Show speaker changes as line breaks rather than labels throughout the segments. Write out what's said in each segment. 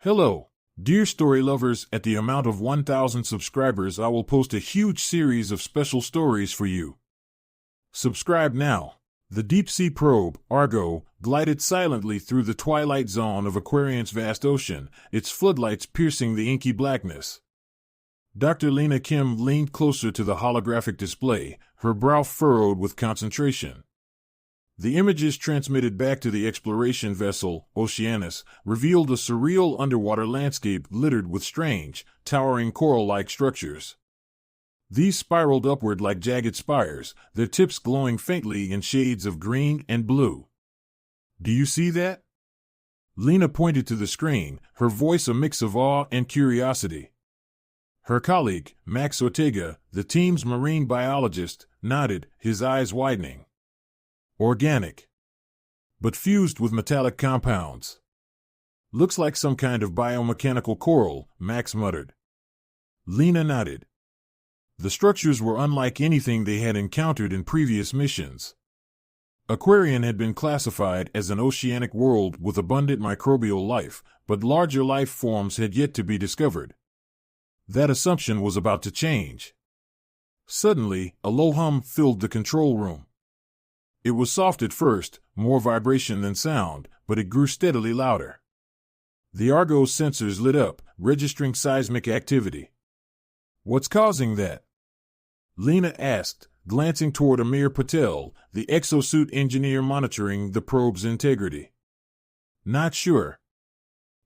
Hello, dear story lovers. At the amount of 1,000 subscribers, I will post a huge series of special stories for you. Subscribe now. The deep-sea probe, Argo, glided silently through the twilight zone of Aquarian's vast ocean, its floodlights piercing the inky blackness. Dr. Lena Kim leaned closer to the holographic display, her brow furrowed with concentration. The images transmitted back to the exploration vessel, Oceanus, revealed a surreal underwater landscape littered with strange, towering coral-like structures. These spiraled upward like jagged spires, their tips glowing faintly in shades of green and blue. "Do you see that?" Lena pointed to the screen, her voice a mix of awe and curiosity. Her colleague, Max Ortega, the team's marine biologist, nodded, his eyes widening. "Organic. But fused with metallic compounds. Looks like some kind of biomechanical coral," Max muttered. Lena nodded. The structures were unlike anything they had encountered in previous missions. Aquarian had been classified as an oceanic world with abundant microbial life, but larger life forms had yet to be discovered. That assumption was about to change. Suddenly, a low hum filled the control room. It was soft at first, more vibration than sound, but it grew steadily louder. The Argo sensors lit up, registering seismic activity. "What's causing that?" Lena asked, glancing toward Amir Patel, the exosuit engineer monitoring the probe's integrity. "Not sure.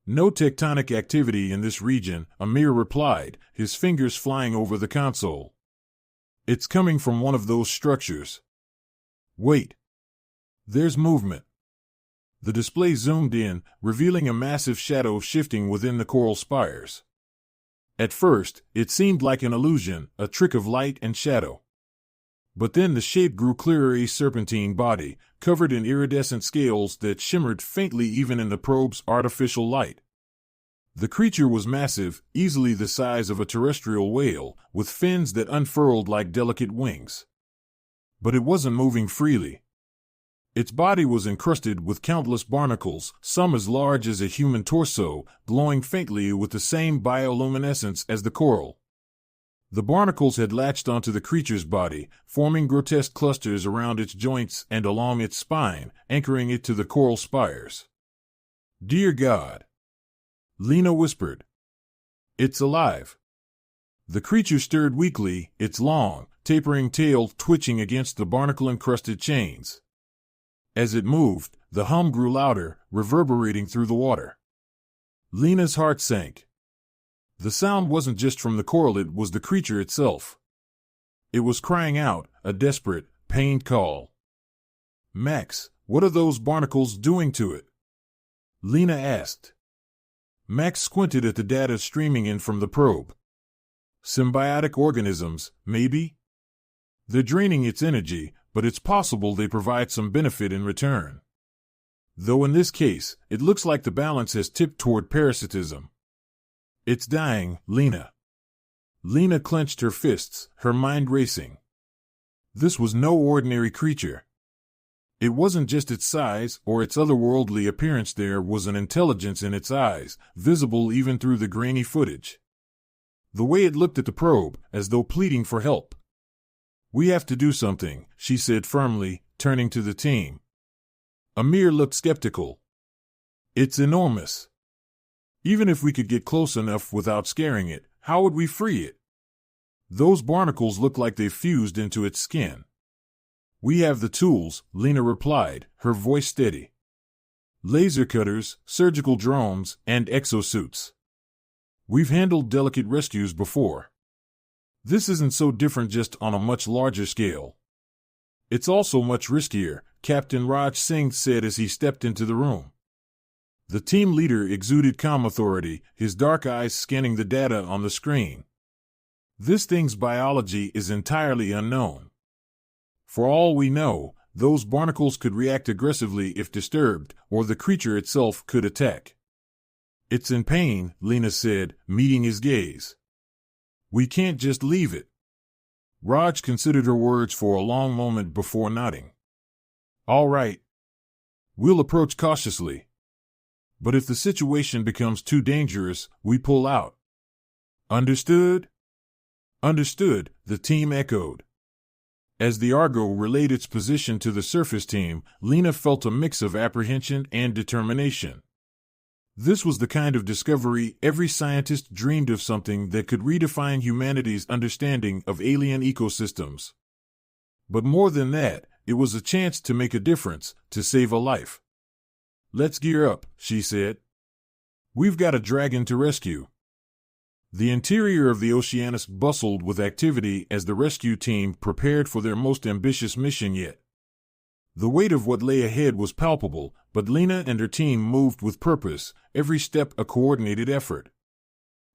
No tectonic activity in this region," Amir replied, his fingers flying over the console. "It's coming from one of those structures. Wait. There's movement." The display zoomed in, revealing a massive shadow shifting within the coral spires. At first, it seemed like an illusion, a trick of light and shadow. But then the shape grew clearer, a serpentine body, covered in iridescent scales that shimmered faintly even in the probe's artificial light. The creature was massive, easily the size of a terrestrial whale, with fins that unfurled like delicate wings. But it wasn't moving freely. Its body was encrusted with countless barnacles, some as large as a human torso, glowing faintly with the same bioluminescence as the coral. The barnacles had latched onto the creature's body, forming grotesque clusters around its joints and along its spine, anchoring it to the coral spires. "Dear God," Lena whispered. "It's alive." The creature stirred weakly, its long, tapering tail twitching against the barnacle-encrusted chains. As it moved, the hum grew louder, reverberating through the water. Lena's heart sank. The sound wasn't just from the coral, it was the creature itself. It was crying out, a desperate, pained call. "Max, what are those barnacles doing to it?" Lena asked. Max squinted at the data streaming in from the probe. "Symbiotic organisms, maybe? They're draining its energy, but it's possible they provide some benefit in return. Though in this case, it looks like the balance has tipped toward parasitism." "It's dying, Lena." Lena clenched her fists, her mind racing. This was no ordinary creature. It wasn't just its size or its otherworldly appearance, there was an intelligence in its eyes, visible even through the grainy footage. The way it looked at the probe, as though pleading for help. "We have to do something," she said firmly, turning to the team. Amir looked skeptical. "It's enormous. Even if we could get close enough without scaring it, how would we free it? Those barnacles look like they've fused into its skin." "We have the tools," Lena replied, her voice steady. "Laser cutters, surgical drones, and exosuits. We've handled delicate rescues before. This isn't so different, just on a much larger scale. It's also much riskier," Captain Raj Singh said as he stepped into the room. The team leader exuded calm authority, his dark eyes scanning the data on the screen. "This thing's biology is entirely unknown. For all we know, those barnacles could react aggressively if disturbed, or the creature itself could attack." "It's in pain," Lena said, meeting his gaze. "We can't just leave it." Raj considered her words for a long moment before nodding. "All right. We'll approach cautiously." But if the situation becomes too dangerous, we pull out. Understood? Understood, the team echoed. As the Argo relayed its position to the surface team, Lena felt a mix of apprehension and determination. This was the kind of discovery every scientist dreamed of, something that could redefine humanity's understanding of alien ecosystems. But more than that, it was a chance to make a difference, to save a life. "Let's gear up," she said. "We've got a dragon to rescue." The interior of the Oceanus bustled with activity as the rescue team prepared for their most ambitious mission yet. The weight of what lay ahead was palpable, but Lena and her team moved with purpose, every step a coordinated effort.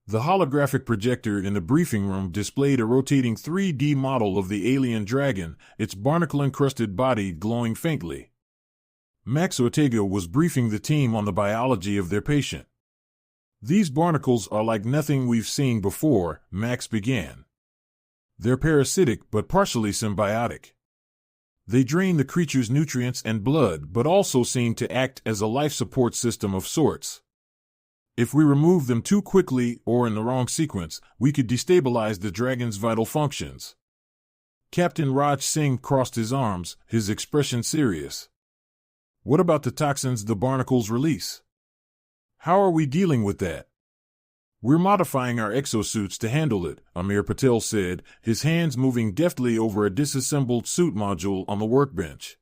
The holographic projector in the briefing room displayed a rotating 3D model of the alien dragon, its barnacle-encrusted body glowing faintly. Max Ortega was briefing the team on the biology of their patient. "These barnacles are like nothing we've seen before," Max began. "They're parasitic but partially symbiotic. They drain the creature's nutrients and blood but also seem to act as a life support system of sorts. If we remove them too quickly or in the wrong sequence, we could destabilize the dragon's vital functions." Captain Raj Singh crossed his arms, his expression serious. "What about the toxins the barnacles release? How are we dealing with that?" "We're modifying our exosuits to handle it," Amir Patel said, his hands moving deftly over a disassembled suit module on the workbench.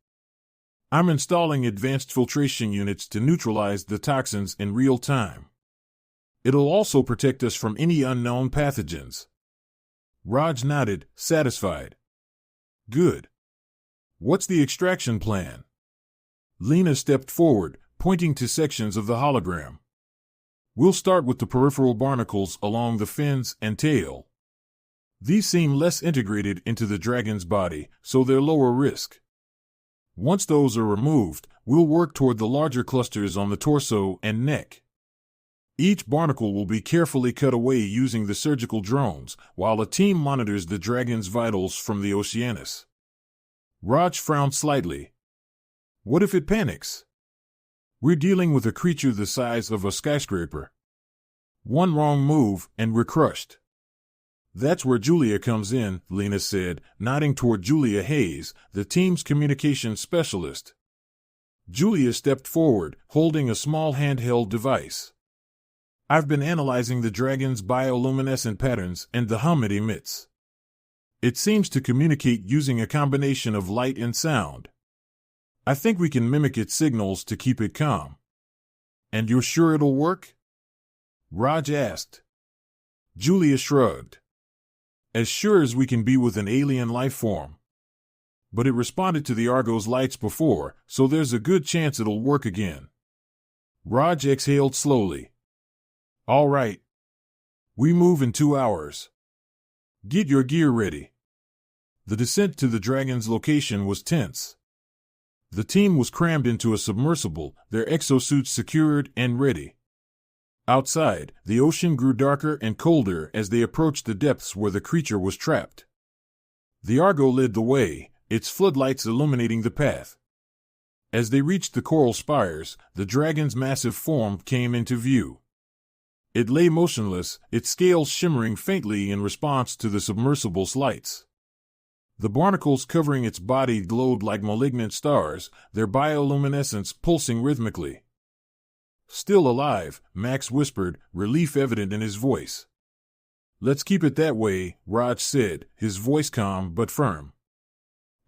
"I'm installing advanced filtration units to neutralize the toxins in real time. It'll also protect us from any unknown pathogens." Raj nodded, satisfied. "Good. What's the extraction plan?" Lena stepped forward, pointing to sections of the hologram. "We'll start with the peripheral barnacles along the fins and tail. These seem less integrated into the dragon's body, so they're lower risk. Once those are removed, we'll work toward the larger clusters on the torso and neck. Each barnacle will be carefully cut away using the surgical drones, while a team monitors the dragon's vitals from the Oceanus." Raj frowned slightly. "What if it panics? We're dealing with a creature the size of a skyscraper. One wrong move, and we're crushed." "That's where Julia comes in," Lena said, nodding toward Julia Hayes, the team's communications specialist. Julia stepped forward, holding a small handheld device. "I've been analyzing the dragon's bioluminescent patterns and the hum it emits. It seems to communicate using a combination of light and sound. I think we can mimic its signals to keep it calm." "And you're sure it'll work?" Raj asked. Julia shrugged. "As sure as we can be with an alien life form. But it responded to the Argo's lights before, so there's a good chance it'll work again." Raj exhaled slowly. "All right. We move in 2 hours. Get your gear ready." The descent to the dragon's location was tense. The team was crammed into a submersible, their exosuits secured and ready. Outside, the ocean grew darker and colder as they approached the depths where the creature was trapped. The Argo led the way, its floodlights illuminating the path. As they reached the coral spires, the dragon's massive form came into view. It lay motionless, its scales shimmering faintly in response to the submersible's lights. The barnacles covering its body glowed like malignant stars, their bioluminescence pulsing rhythmically. "Still alive," Max whispered, relief evident in his voice. "Let's keep it that way," Raj said, his voice calm but firm.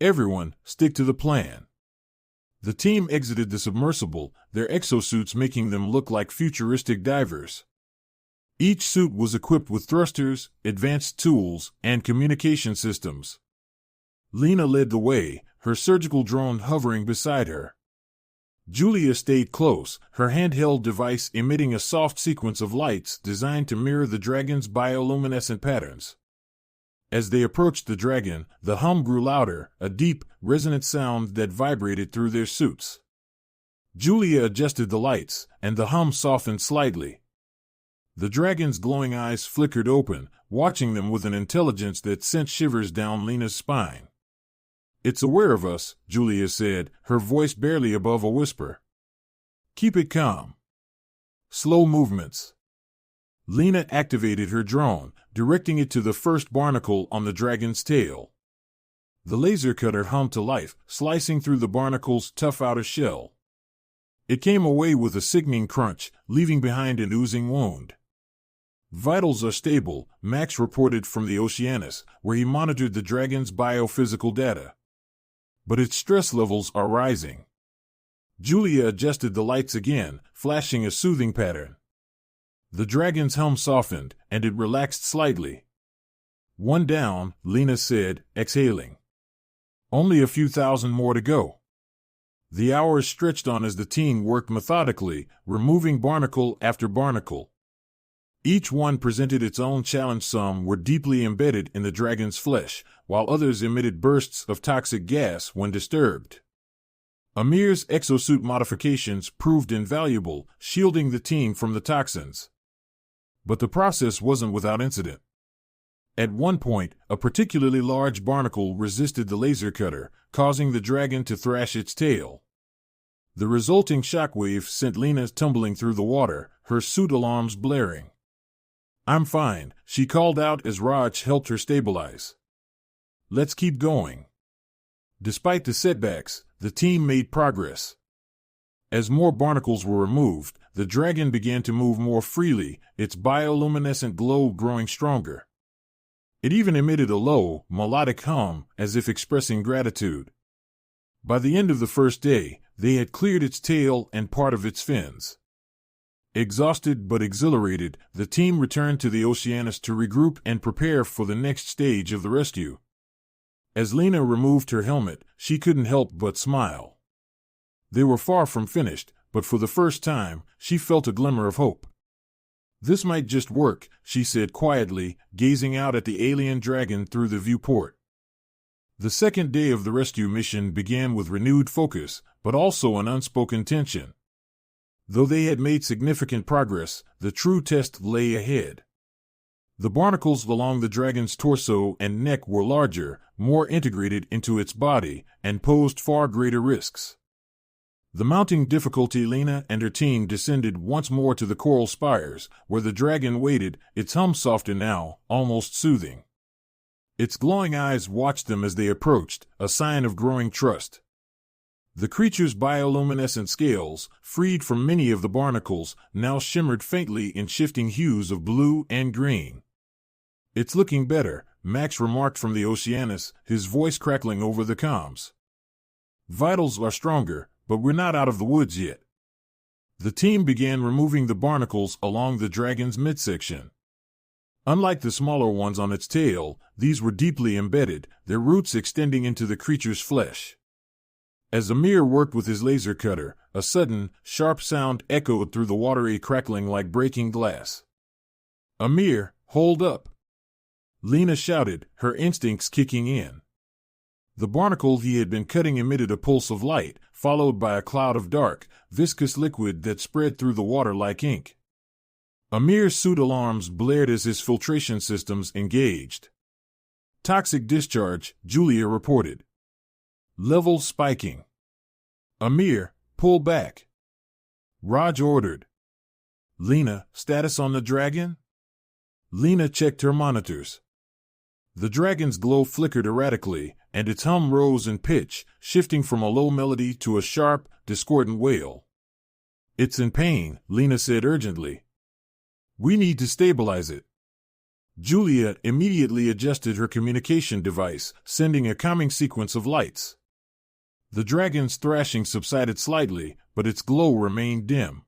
"Everyone, stick to the plan." The team exited the submersible, their exosuits making them look like futuristic divers. Each suit was equipped with thrusters, advanced tools, and communication systems. Lena led the way, her surgical drone hovering beside her. Julia stayed close, her handheld device emitting a soft sequence of lights designed to mirror the dragon's bioluminescent patterns. As they approached the dragon, the hum grew louder, a deep, resonant sound that vibrated through their suits. Julia adjusted the lights, and the hum softened slightly. The dragon's glowing eyes flickered open, watching them with an intelligence that sent shivers down Lena's spine. "It's aware of us," Julia said, her voice barely above a whisper. "Keep it calm. Slow movements. Lena activated her drone, directing it to the first barnacle on the dragon's tail. The laser cutter hummed to life, slicing through the barnacle's tough outer shell. It came away with a sickening crunch, leaving behind an oozing wound. Vitals are stable, Max reported from the Oceanus, where he monitored the dragon's biophysical data. But its stress levels are rising. Julia adjusted the lights again, flashing a soothing pattern. The dragon's hum softened, and it relaxed slightly. One down, Lena said, exhaling. Only a few thousand more to go. The hours stretched on as the team worked methodically, removing barnacle after barnacle. Each one presented its own challenge. Some were deeply embedded in the dragon's flesh, while others emitted bursts of toxic gas when disturbed. Amir's exosuit modifications proved invaluable, shielding the team from the toxins. But the process wasn't without incident. At one point, a particularly large barnacle resisted the laser cutter, causing the dragon to thrash its tail. The resulting shockwave sent Lena tumbling through the water, her suit alarms blaring. "I'm fine," she called out as Raj helped her stabilize. "Let's keep going." Despite the setbacks, the team made progress. As more barnacles were removed, the dragon began to move more freely, its bioluminescent glow growing stronger. It even emitted a low, melodic hum, as if expressing gratitude. By the end of the first day, they had cleared its tail and part of its fins. Exhausted but exhilarated, the team returned to the Oceanus to regroup and prepare for the next stage of the rescue. As Lena removed her helmet, she couldn't help but smile. They were far from finished, but for the first time, she felt a glimmer of hope. "This might just work," she said quietly, gazing out at the alien dragon through the viewport. The second day of the rescue mission began with renewed focus, but also an unspoken tension. Though they had made significant progress, the true test lay ahead. The barnacles along the dragon's torso and neck were larger, more integrated into its body, and posed far greater risks. The mounting difficulty, Lena and her team descended once more to the coral spires, where the dragon waited, its hum softer now, almost soothing. Its glowing eyes watched them as they approached, a sign of growing trust. The creature's bioluminescent scales, freed from many of the barnacles, now shimmered faintly in shifting hues of blue and green. "It's looking better," Max remarked from the Oceanus, his voice crackling over the comms. "Vitals are stronger, but we're not out of the woods yet." The team began removing the barnacles along the dragon's midsection. Unlike the smaller ones on its tail, these were deeply embedded, their roots extending into the creature's flesh. As Amir worked with his laser cutter, a sudden, sharp sound echoed through the watery crackling like breaking glass. "Amir, hold up!" Lena shouted, her instincts kicking in. The barnacle he had been cutting emitted a pulse of light, followed by a cloud of dark, viscous liquid that spread through the water like ink. Amir's suit alarms blared as his filtration systems engaged. "Toxic discharge," Julia reported. "Levels spiking." "Amir, pull back." Raj ordered. "Lena, status on the dragon?" Lena checked her monitors. The dragon's glow flickered erratically, and its hum rose in pitch, shifting from a low melody to a sharp, discordant wail. "It's in pain," Lena said urgently. "We need to stabilize it." Julia immediately adjusted her communication device, sending a calming sequence of lights. The dragon's thrashing subsided slightly, but its glow remained dim.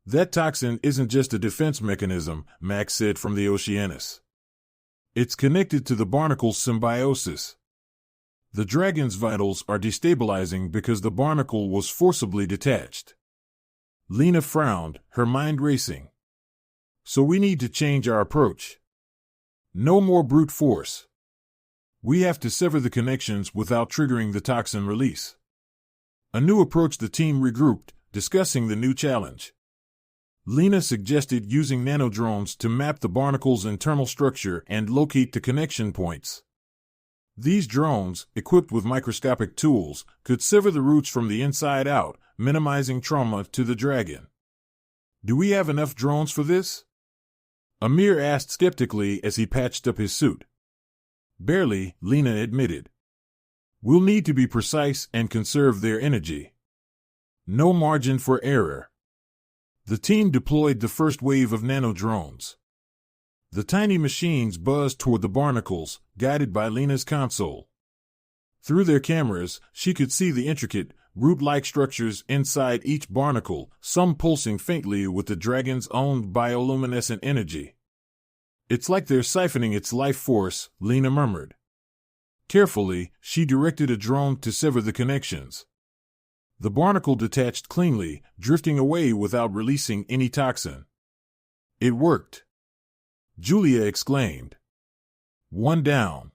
"That toxin isn't just a defense mechanism," Max said from the Oceanus. "It's connected to the barnacle's symbiosis. The dragon's vitals are destabilizing because the barnacle was forcibly detached." Lena frowned, her mind racing. "So we need to change our approach. No more brute force. We have to sever the connections without triggering the toxin release." A new approach. The team regrouped, discussing the new challenge. Lena suggested using nanodrones to map the barnacle's internal structure and locate the connection points. These drones, equipped with microscopic tools, could sever the roots from the inside out, minimizing trauma to the dragon. Do we have enough drones for this? Amir asked skeptically as he patched up his suit. Barely, Lena admitted. We'll need to be precise and conserve their energy. No margin for error. The team deployed the first wave of nano-drones. The tiny machines buzzed toward the Barnacles, guided by Lena's console. Through their cameras, she could see the intricate, root-like structures inside each barnacle, some pulsing faintly with the dragon's own bioluminescent energy. It's like they're siphoning its life force, Lena murmured. Carefully, she directed a drone to sever the connections. The barnacle detached cleanly, drifting away without releasing any toxin. It worked. Julia exclaimed. One down.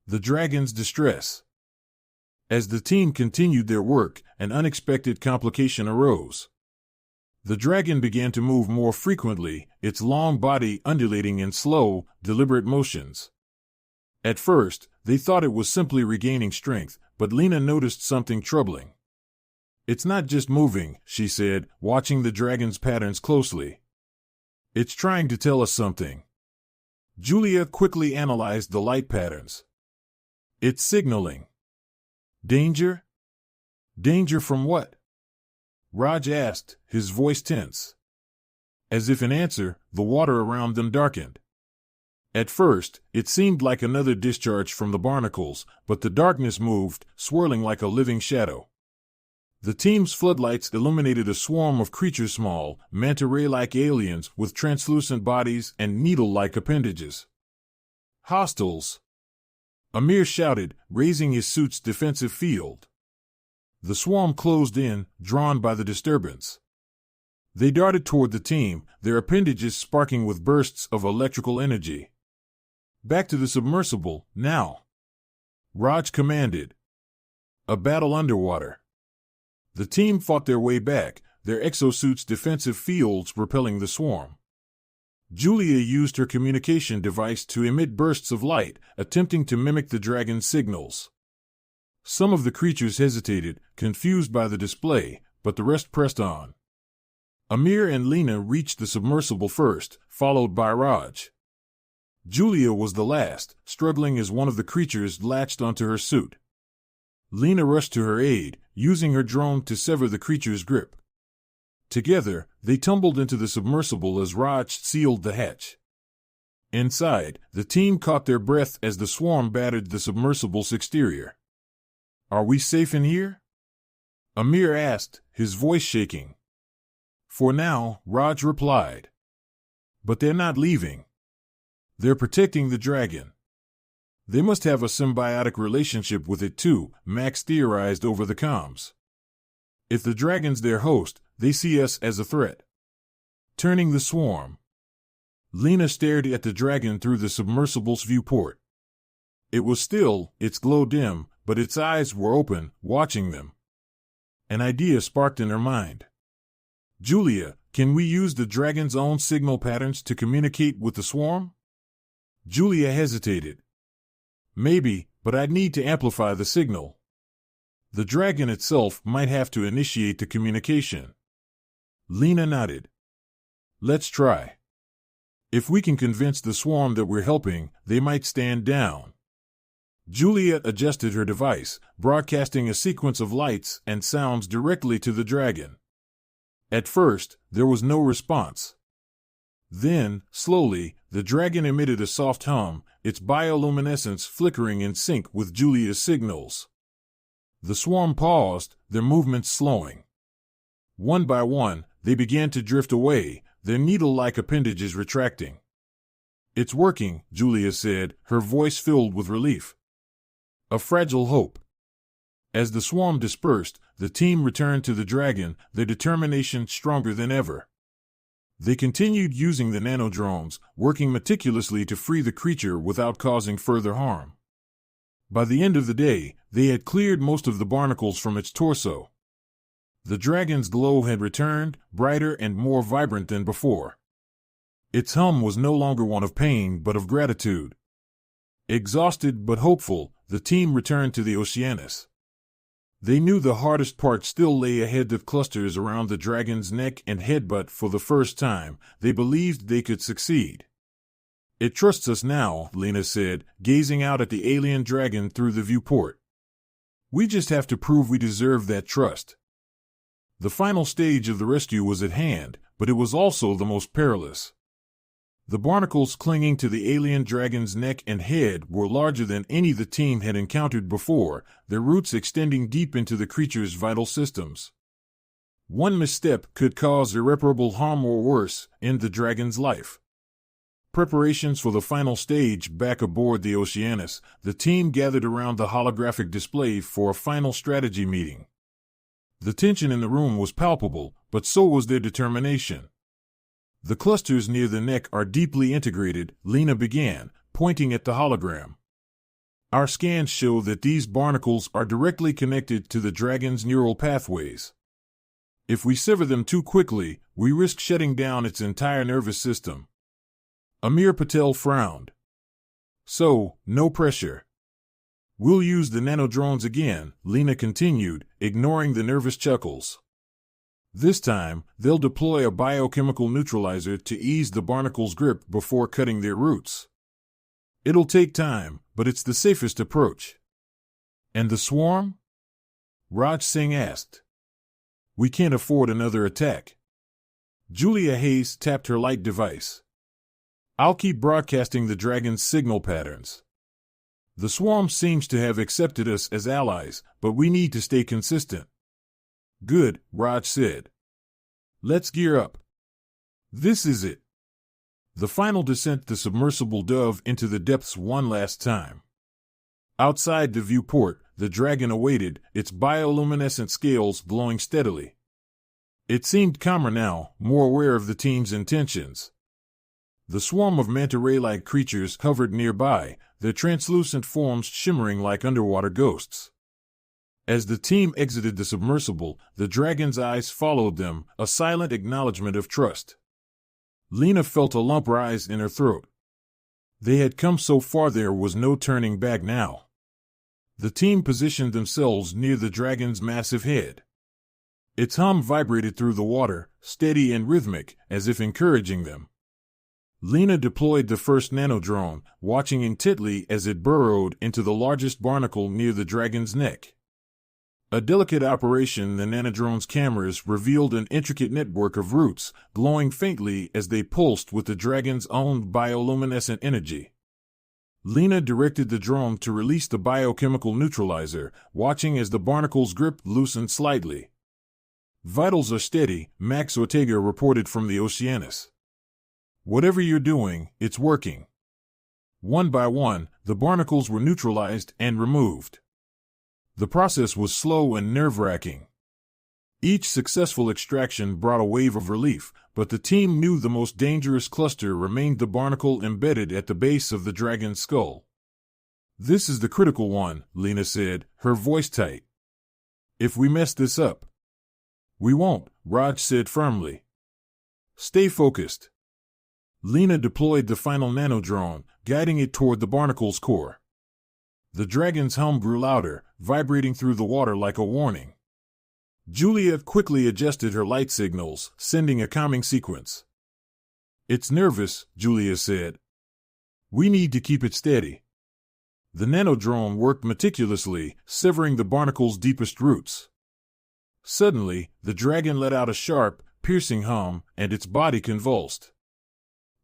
The dragon's distress. As the team continued their work, an unexpected complication arose. The dragon began to move more frequently, its long body undulating in slow, deliberate motions. At first, they thought it was simply regaining strength, but Lena noticed something troubling. It's not just moving, she said, watching the dragon's patterns closely. It's trying to tell us something. Julia quickly analyzed the light patterns. It's signaling. Danger? Danger from what? Raj asked, his voice tense. As if in answer, the water around them darkened. At first, it seemed like another discharge from the barnacles, but the darkness moved, swirling like a living shadow. The team's floodlights illuminated a swarm of creatures small, manta-ray-like aliens with translucent bodies and needle-like appendages. Hostiles! Amir shouted, raising his suit's defensive field. The swarm closed in, drawn by the disturbance. They darted toward the team, their appendages sparking with bursts of electrical energy. Back to the submersible, now! Raj commanded. A battle underwater. The team fought their way back, their exosuits' defensive fields repelling the swarm. Julia used her communication device to emit bursts of light, attempting to mimic the dragon's signals. Some of the creatures hesitated, confused by the display, but the rest pressed on. Amir and Lena reached the submersible first, followed by Raj. Julia was the last, struggling as one of the creatures latched onto her suit. Lena rushed to her aid, using her drone to sever the creature's grip. Together, they tumbled into the submersible as Raj sealed the hatch. Inside, the team caught their breath as the swarm battered the submersible's exterior. Are we safe in here? Amir asked, his voice shaking. For now, Raj replied. But they're not leaving. They're protecting the dragon. They must have a symbiotic relationship with it too, Max theorized over the comms. If the dragon's their host, they see us as a threat. Turning the swarm. Lena stared at the dragon through the submersible's viewport. It was still, its glow dim, but its eyes were open, watching them. An idea sparked in her mind. Julia, can we use the dragon's own signal patterns to communicate with the swarm? Julia hesitated. Maybe, but I'd need to amplify the signal. The dragon itself might have to initiate the communication. Lena nodded. Let's try. If we can convince the swarm that we're helping, they might stand down. Juliet adjusted her device, broadcasting a sequence of lights and sounds directly to the dragon. At first, there was no response. Then, slowly, the dragon emitted a soft hum, its bioluminescence flickering in sync with Julia's signals. The swarm paused, their movements slowing. One by one, they began to drift away, their needle-like appendages retracting. It's working, Julia said, her voice filled with relief. A fragile hope. As the swarm dispersed, the team returned to the dragon, their determination stronger than ever. They continued using the nanodrones, working meticulously to free the creature without causing further harm. By the end of the day, they had cleared most of the barnacles from its torso. The dragon's glow had returned, brighter and more vibrant than before. Its hum was no longer one of pain but of gratitude. Exhausted but hopeful, the team returned to the Oceanus. They knew the hardest part still lay ahead of clusters around the dragon's neck and head, but for the first time, they believed they could succeed. "It trusts us now," Lena said, gazing out at the alien dragon through the viewport. "We just have to prove we deserve that trust." The final stage of the rescue was at hand, but it was also the most perilous. The barnacles clinging to the alien dragon's neck and head were larger than any the team had encountered before, their roots extending deep into the creature's vital systems. One misstep could cause irreparable harm or worse, end the dragon's life. Preparations for the final stage back aboard the Oceanus, the team gathered around the holographic display for a final strategy meeting. The tension in the room was palpable, but so was their determination. "The clusters near the neck are deeply integrated," Lena began, pointing at the hologram. "Our scans show that these barnacles are directly connected to the dragon's neural pathways. If we sever them too quickly, we risk shutting down its entire nervous system." Amir Patel frowned. "So, no pressure. We'll use the nanodrones again," Lena continued, ignoring the nervous chuckles. "This time, they'll deploy a biochemical neutralizer to ease the barnacles' grip before cutting their roots. It'll take time, but it's the safest approach." "And the swarm?" Raj Singh asked. "We can't afford another attack." Julia Hayes tapped her light device. "I'll keep broadcasting the dragon's signal patterns. The swarm seems to have accepted us as allies, but we need to stay consistent." "Good," Raj said. "Let's gear up. This is it. The final descent the submersible dove into the depths one last time." Outside the viewport, the dragon awaited, its bioluminescent scales glowing steadily. It seemed calmer now, more aware of the team's intentions. The swarm of manta ray-like creatures hovered nearby, their translucent forms shimmering like underwater ghosts. As the team exited the submersible, the dragon's eyes followed them, a silent acknowledgement of trust. Lena felt a lump rise in her throat. They had come so far, there was no turning back now. The team positioned themselves near the dragon's massive head. Its hum vibrated through the water, steady and rhythmic, as if encouraging them. Lena deployed the first nanodrone, watching intently as it burrowed into the largest barnacle near the dragon's neck. A delicate operation, the nanodrone's cameras revealed an intricate network of roots, glowing faintly as they pulsed with the dragon's own bioluminescent energy. Lena directed the drone to release the biochemical neutralizer, watching as the barnacle's grip loosened slightly. "Vitals are steady," Max Ortega reported from the Oceanus. "Whatever you're doing, it's working." One by one, the barnacles were neutralized and removed. The process was slow and nerve-wracking. Each successful extraction brought a wave of relief, but the team knew the most dangerous cluster remained, the barnacle embedded at the base of the dragon's skull. "This is the critical one," Lena said, her voice tight. "If we mess this up—" "We won't," Raj said firmly. "Stay focused." Lena deployed the final nanodrone, guiding it toward the barnacle's core. The dragon's hum grew louder, vibrating through the water like a warning. Julia quickly adjusted her light signals, sending a calming sequence. "It's nervous," Julia said. "We need to keep it steady." The nanodrone worked meticulously, severing the barnacle's deepest roots. Suddenly, the dragon let out a sharp, piercing hum, and its body convulsed.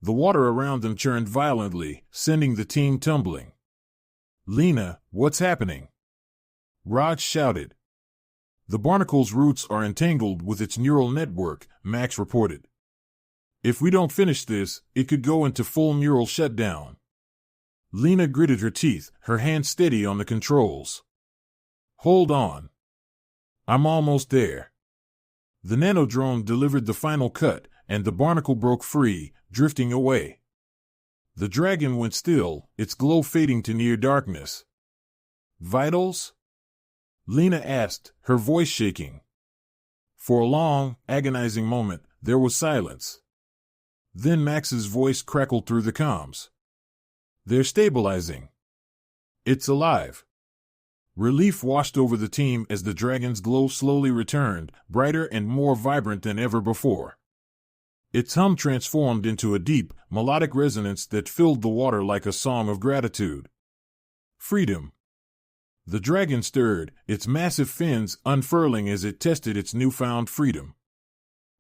The water around them churned violently, sending the team tumbling. "Lena, what's happening?" Raj shouted. "The barnacle's roots are entangled with its neural network," Max reported. "If we don't finish this, it could go into full neural shutdown." Lena gritted her teeth, her hand steady on the controls. "Hold on. I'm almost there." The nanodrone delivered the final cut, and the barnacle broke free, drifting away. The dragon went still, its glow fading to near darkness. "Vitals?" Lena asked, her voice shaking. For a long, agonizing moment, there was silence. Then Max's voice crackled through the comms. "They're stabilizing. It's alive. Relief washed over the team as the dragon's glow slowly returned, brighter and more vibrant than ever before. Its hum transformed into a deep, melodic resonance that filled the water like a song of gratitude. Freedom. The dragon stirred, its massive fins unfurling as it tested its newfound freedom.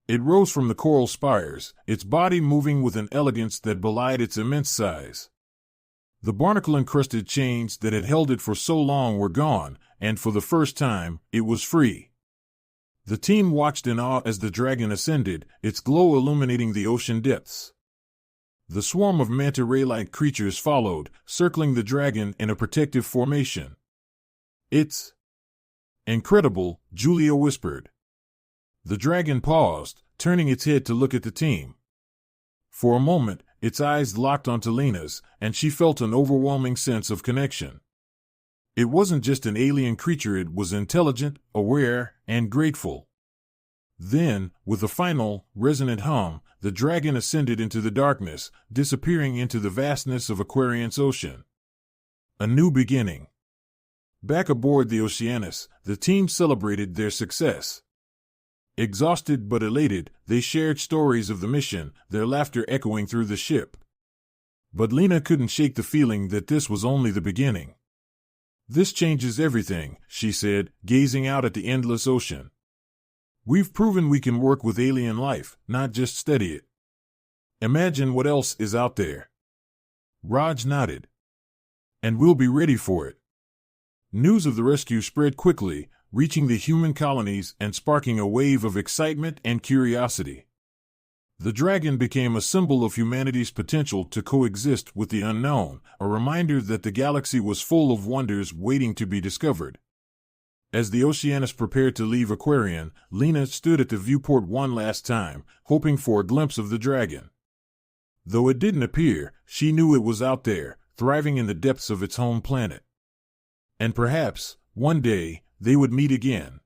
It rose from the coral spires, its body moving with an elegance that belied its immense size. The barnacle-encrusted chains that had held it for so long were gone, and for the first time, it was free. The team watched in awe as the dragon ascended, its glow illuminating the ocean depths. The swarm of manta ray-like creatures followed, circling the dragon in a protective formation. "It's incredible," Julia whispered. The dragon paused, turning its head to look at the team. For a moment, its eyes locked onto Lena's, and she felt an overwhelming sense of connection. It wasn't just an alien creature, it was intelligent, aware, and grateful. Then, with a final, resonant hum, the dragon ascended into the darkness, disappearing into the vastness of Aquarian's ocean. A new beginning. Back aboard the Oceanus, the team celebrated their success. Exhausted but elated, they shared stories of the mission, their laughter echoing through the ship. But Lena couldn't shake the feeling that this was only the beginning. "This changes everything," she said, gazing out at the endless ocean. "We've proven we can work with alien life, not just study it. Imagine what else is out there." Raj nodded. "And we'll be ready for it." News of the rescue spread quickly, reaching the human colonies and sparking a wave of excitement and curiosity. The dragon became a symbol of humanity's potential to coexist with the unknown, a reminder that the galaxy was full of wonders waiting to be discovered. As the Oceanus prepared to leave Aquarian, Lena stood at the viewport one last time, hoping for a glimpse of the dragon. Though it didn't appear, she knew it was out there, thriving in the depths of its home planet. And perhaps, one day, they would meet again.